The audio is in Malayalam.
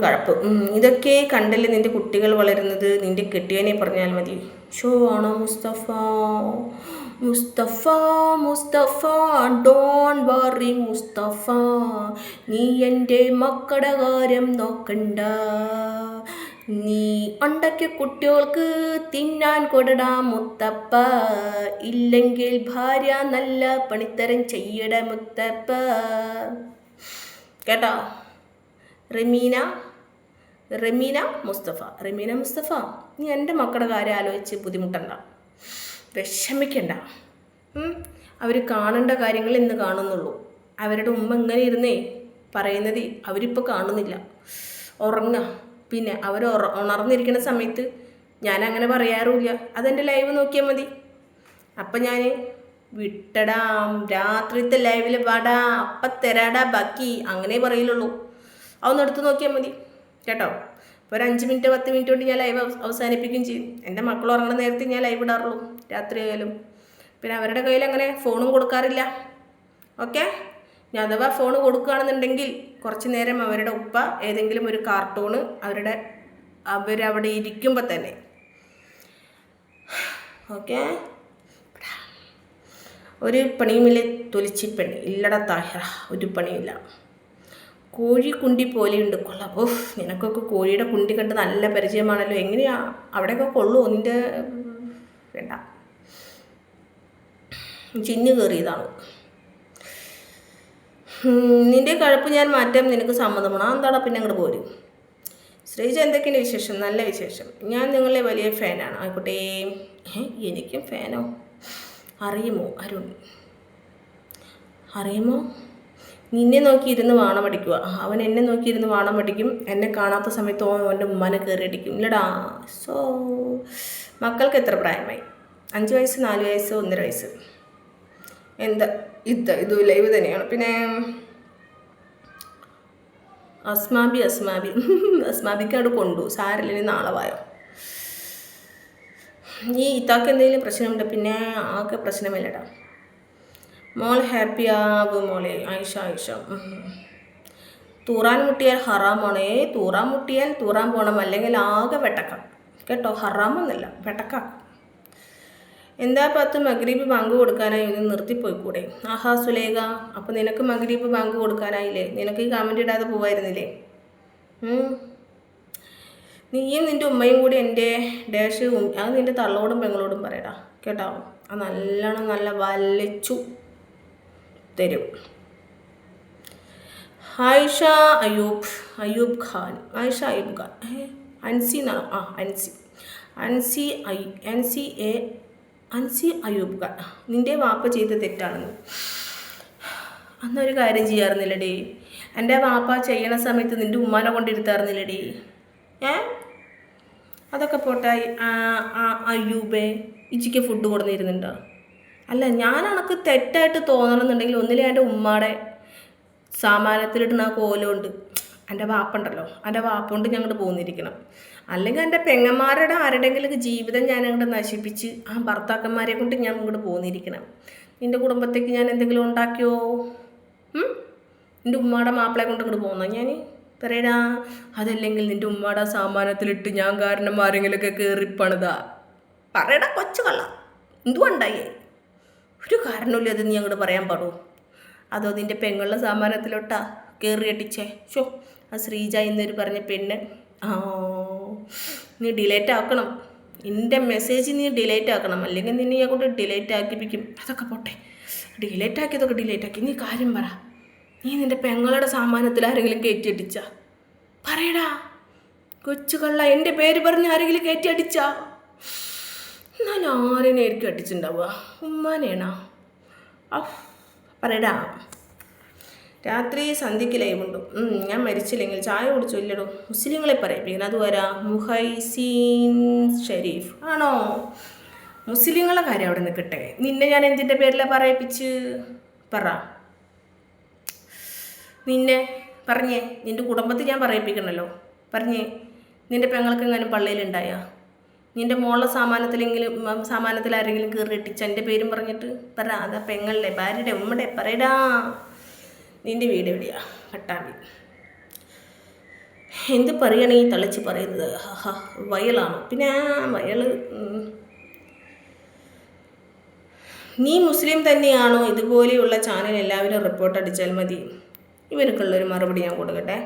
കഴപ്പ്. ഇതൊക്കെ കണ്ടല്ലേ നിന്റെ കുട്ടികൾ വളരുന്നത്. നിന്റെ കെട്ടിയനെ പറഞ്ഞാൽ മതി. ഷോ ആണോ മുസ്തഫ? മുസ്തഫ മുസ്തഫ ഡോൺ വറി മുസ്തഫ, നീ എൻ്റെ മക്കളുടെ കാര്യം നോക്കണ്ട. നീ ഉണ്ടാക്കിയ കുട്ടികൾക്ക് തിന്നാൻ കൊടുടാ മുത്തപ്പ, ഇല്ലെങ്കിൽ ഭാര്യ നല്ല പണിത്തരം ചെയ്യട മുത്തപ്പ. കേട്ടോ? റമീന മുസ്തഫ, നീ എൻ്റെ മക്കളുടെ കാര്യം ആലോചിച്ച് ബുദ്ധിമുട്ടണ്ട, വിഷമിക്കണ്ട. അവർ കാണേണ്ട കാര്യങ്ങൾ ഇന്ന് കാണുന്നുള്ളൂ. അവരുടെ ഉമ്മ ഇങ്ങനെ ഇരുന്നേ പറയുന്നത് അവരിപ്പോൾ കാണുന്നില്ല, ഉറങ്ങുക. പിന്നെ അവർ ഉണർന്നിരിക്കുന്ന സമയത്ത് ഞാൻ അങ്ങനെ പറയാറുമില്ല. അതെൻ്റെ ലൈവ് നോക്കിയാൽ മതി. അപ്പം ഞാൻ വിട്ടടാം, രാത്രിത്തെ ലൈവിൽ വാടാ, അപ്പം തരാടാ ബാക്കി, അങ്ങനെ പറയില്ലുള്ളൂ. അതൊന്ന് എടുത്ത് നോക്കിയാൽ മതി കേട്ടോ. ഇപ്പോൾ ഒരു 5 മിനിറ്റ് 10 മിനിറ്റ് കൊണ്ട് ഞാൻ ലൈവ് അവസാനിപ്പിക്കുകയും ചെയ്യും. എൻ്റെ മക്കൾ ഉറങ്ങുന്ന നേരത്തെ ഞാൻ ലൈവ് ഇടാറുള്ളൂ, രാത്രി ആയാലും. പിന്നെ അവരുടെ കയ്യിൽ അങ്ങനെ ഫോണും കൊടുക്കാറില്ല. ഓക്കെ? ഞാൻ അഥവാ ഫോൺ കൊടുക്കുകയാണെന്നുണ്ടെങ്കിൽ കുറച്ച് നേരം അവരുടെ ഉപ്പ ഏതെങ്കിലും ഒരു കാർട്ടൂണ് അവരവിടെ ഇരിക്കുമ്പോൾ തന്നെ. ഓക്കെ? ഒരു പണിയുമില്ല തൊലിച്ചിപ്പെണ്ണി ഇല്ലടാ താഹിറ, ഒരു പണിയില്ല. കോഴി കുണ്ടി പോലെയുണ്ട്. കൊള്ളാം. ഓഹ്, നിനക്കൊക്കെ കോഴിയുടെ കുണ്ടി കണ്ട് നല്ല പരിചയമാണല്ലോ. എങ്ങനെയാ അവിടെയൊക്കെ കൊള്ളുമോ നിൻ്റെ? വേണ്ട, ചിന്നു കയറിയതാണ്. നിൻ്റെ കഴപ്പ് ഞാൻ മാറ്റാൻ നിനക്ക് സമ്മതമാണ്. എന്താടാ പിന്നെ അങ്ങോട്ട് പോരും. ശ്രീജ, എന്തൊക്കെയാണ് വിശേഷം? നല്ല വിശേഷം. ഞാൻ നിങ്ങളെ വലിയ ഫാനാണ്. ആയിക്കോട്ടെ. എനിക്കും ഫാനോ? അറിയുമോ അരുൺ? അറിയുമോ? നിന്നെ നോക്കിയിരുന്ന് വാണം അടിക്കുക. അവൻ എന്നെ നോക്കിയിരുന്ന് വാണം അടിക്കും. എന്നെ കാണാത്ത സമയത്ത് അവൻ്റെ ഉമ്മാനെ കയറി അടിക്കും. ഇല്ലടാ. സോ മക്കൾക്ക് എത്ര പ്രായമായി? 5 വയസ്സ്, 4 വയസ്സ്, 1.5 വയസ്സ്. എന്താ ഇത് ലൈവ് തന്നെയാണ്. പിന്നെ അസ്മാബിക്ക് അവിടെ കൊണ്ടു. സാരല്ലേ, നാളെ വായോ. ഈ ഇത്താക്ക് എന്തെങ്കിലും പ്രശ്നമുണ്ട്? പിന്നെ ആകെ പ്രശ്നമില്ലടാ. മോൾ ഹാപ്പി ആവ് മോളെ. ആയിഷ തൂറാൻ മുട്ടിയാൽ ഹറാമാണേ. തൂറാൻ മുട്ടിയാൽ തൂറാൻ പോകണം, അല്ലെങ്കിൽ ആകെ വെട്ടക്കാം കേട്ടോ. ഹറാമൊന്നുമില്ല, വെട്ടക്കാക്കും. എന്താ പത്ത് മഗ്രീബ് ബാങ്ക് കൊടുക്കാനായി, ഒന്ന് നിർത്തിപ്പോയിക്കൂടെ? ആഹാ സുലേഖ, അപ്പോൾ നിനക്ക് മഗ്രീബ് ബാങ്ക് കൊടുക്കാനായില്ലേ? നിനക്ക് ഈ കമൻറ്റ് ഇടാതെ പോവായിരുന്നില്ലേ? നീയും നിൻ്റെ ഉമ്മയും കൂടി എൻ്റെ ഡാഷ് അത് നിൻ്റെ തള്ളോടും പെങ്ങളോടും പറയടാ കേട്ടോ. അത് നല്ലോണം നല്ല വലിച്ചു തരും. ആയിഷ അയ്യൂബ് ഖാൻ അൻസി എന്നാണോ? അൻസി അയ്യൂബ് ഖാൻ, നിൻ്റെ വാപ്പ ചെയ്ത തെറ്റാണെന്ന്. അന്നൊരു കാര്യം ചെയ്യാറുന്നില്ലടേ. എൻ്റെ വാപ്പ ചെയ്യണ സമയത്ത് നിൻ്റെ ഉമ്മാനെ കൊണ്ടിരുത്താറുന്നില്ലടേ. അതൊക്കെ പോട്ടെ. അയ്യൂബേ, ഇച്ചിക്ക് ഫുഡ് കൊടുന്നിരുന്നുണ്ടോ? അല്ല, ഞാൻ അനക്ക് തെറ്റായിട്ട് തോന്നണമെന്നുണ്ടെങ്കിൽ ഒന്നിലെ എൻ്റെ ഉമ്മയുടെ സാമാനത്തിലിടുന്ന ആ കോലുണ്ട് എൻ്റെ വാപ്പുണ്ടല്ലോ, എൻ്റെ വാപ്പുകൊണ്ട് ഞാൻ അങ്ങോട്ട് പോന്നിരിക്കണം. അല്ലെങ്കിൽ എൻ്റെ പെങ്ങന്മാരുടെ ആരുടെയെങ്കിലും ജീവിതം ഞാൻ അങ്ങോട്ട് നശിപ്പിച്ച് ആ ഭർത്താക്കന്മാരെ കൊണ്ട് ഞാൻ അങ്ങോട്ട് പോന്നിരിക്കണം. നിൻ്റെ കുടുംബത്തേക്ക് ഞാൻ എന്തെങ്കിലും ഉണ്ടാക്കിയോ? നിൻ്റെ ഉമ്മയുടെ മാപ്പിളയെ കൊണ്ട് ഇങ്ങോട്ട് പോകുന്നോ ഞാൻ? പറയടാ. അതല്ലെങ്കിൽ നിൻ്റെ ഉമ്മയുടെ സാമാനത്തിലിട്ട് ഞാൻ കാരണം ആരെങ്കിലുമൊക്കെ കയറിപ്പണിതാ പറയടാ. കൊച്ചു കള്ള എന്തുകൊണ്ടായേ? ഒരു കാരണമില്ല അത് നീ അങ്ങോട്ട് പറയാൻ പാടൂ. അതോ നിൻ്റെ പെങ്ങളുടെ സാമാനത്തിലോട്ടാ കയറി അടിച്ചേ? ഷോ, ആ ശ്രീജ എന്നൊരു പറഞ്ഞ പെണ്ണ്. നീ ഡിലേറ്റ് ആക്കണം. എൻ്റെ മെസ്സേജ് നീ ഡിലേറ്റ് ആക്കണം, അല്ലെങ്കിൽ നിന്നെ ഞാൻ കൊണ്ട് ഡിലേറ്റ് ആക്കിപ്പിക്കും. അതൊക്കെ പോട്ടെ, ഡിലേറ്റ് ആക്കി. നീ കാര്യം പറ. നീ നിൻ്റെ പെങ്ങളുടെ സാമാനത്തിൽ ആരെങ്കിലും കയറ്റി അടിച്ചാ? പറയടാ കൊച്ചു കള്ള. എൻ്റെ പേര് പറഞ്ഞ് ആരെങ്കിലും കയറ്റി അടിച്ചാ? എന്നാൽ ആരെയായിരിക്കും അടിച്ചിട്ടുണ്ടാവുക? ഉമ്മാനെയാണോ? പറയടാ. രാത്രി സന്ധ്യയ്ക്ക് ലൈവുണ്ട്. ഞാൻ മരിച്ചില്ലെങ്കിൽ ചായ കുടിച്ചു ഇല്ലടോ. മുസ്ലിങ്ങളെ പറയിപ്പിക്കണം. അതുവരാ. മുഹൈസീൻ ഷരീഫ് ആണോ? മുസ്ലിങ്ങളെ കാര്യം അവിടെ നിൽക്കട്ടെ. നിന്നെ ഞാൻ എന്തിൻ്റെ പേരിലാണ് പറയിപ്പിച്ച്? പറ. നിന്നെ പറഞ്ഞേ. നിൻ്റെ കുടുംബത്തിൽ ഞാൻ പറയിപ്പിക്കണമല്ലോ. പറഞ്ഞേ. നിൻ്റെ പെങ്ങൾക്ക് എങ്ങാനും പള്ളിയിലുണ്ടായാ? നിൻ്റെ മോളുടെ സാമാനത്തിൽ ആരെങ്കിലും കയറി ഇട്ടിച്ച് എൻ്റെ പേരും പറഞ്ഞിട്ട് പറ. അതാ പെങ്ങളുടെ ഭാര്യയുടെ ഉമ്മയുടെ പറയടാ. നിൻ്റെ വീട് എവിടെയാ? പട്ടാമ്പി. എന്ത് പറയണ ഈ തളിച്ച് പറയുന്നത്? വയലാണോ? പിന്നെ വയൽ. നീ മുസ്ലിം തന്നെയാണോ? ഇതുപോലെയുള്ള ചാനൽ എല്ലാവരും റിപ്പോർട്ട് അടിച്ചാൽ മതി. ഇവർക്കുള്ളൊരു മറുപടി ഞാൻ കൊടുക്കട്ടെ.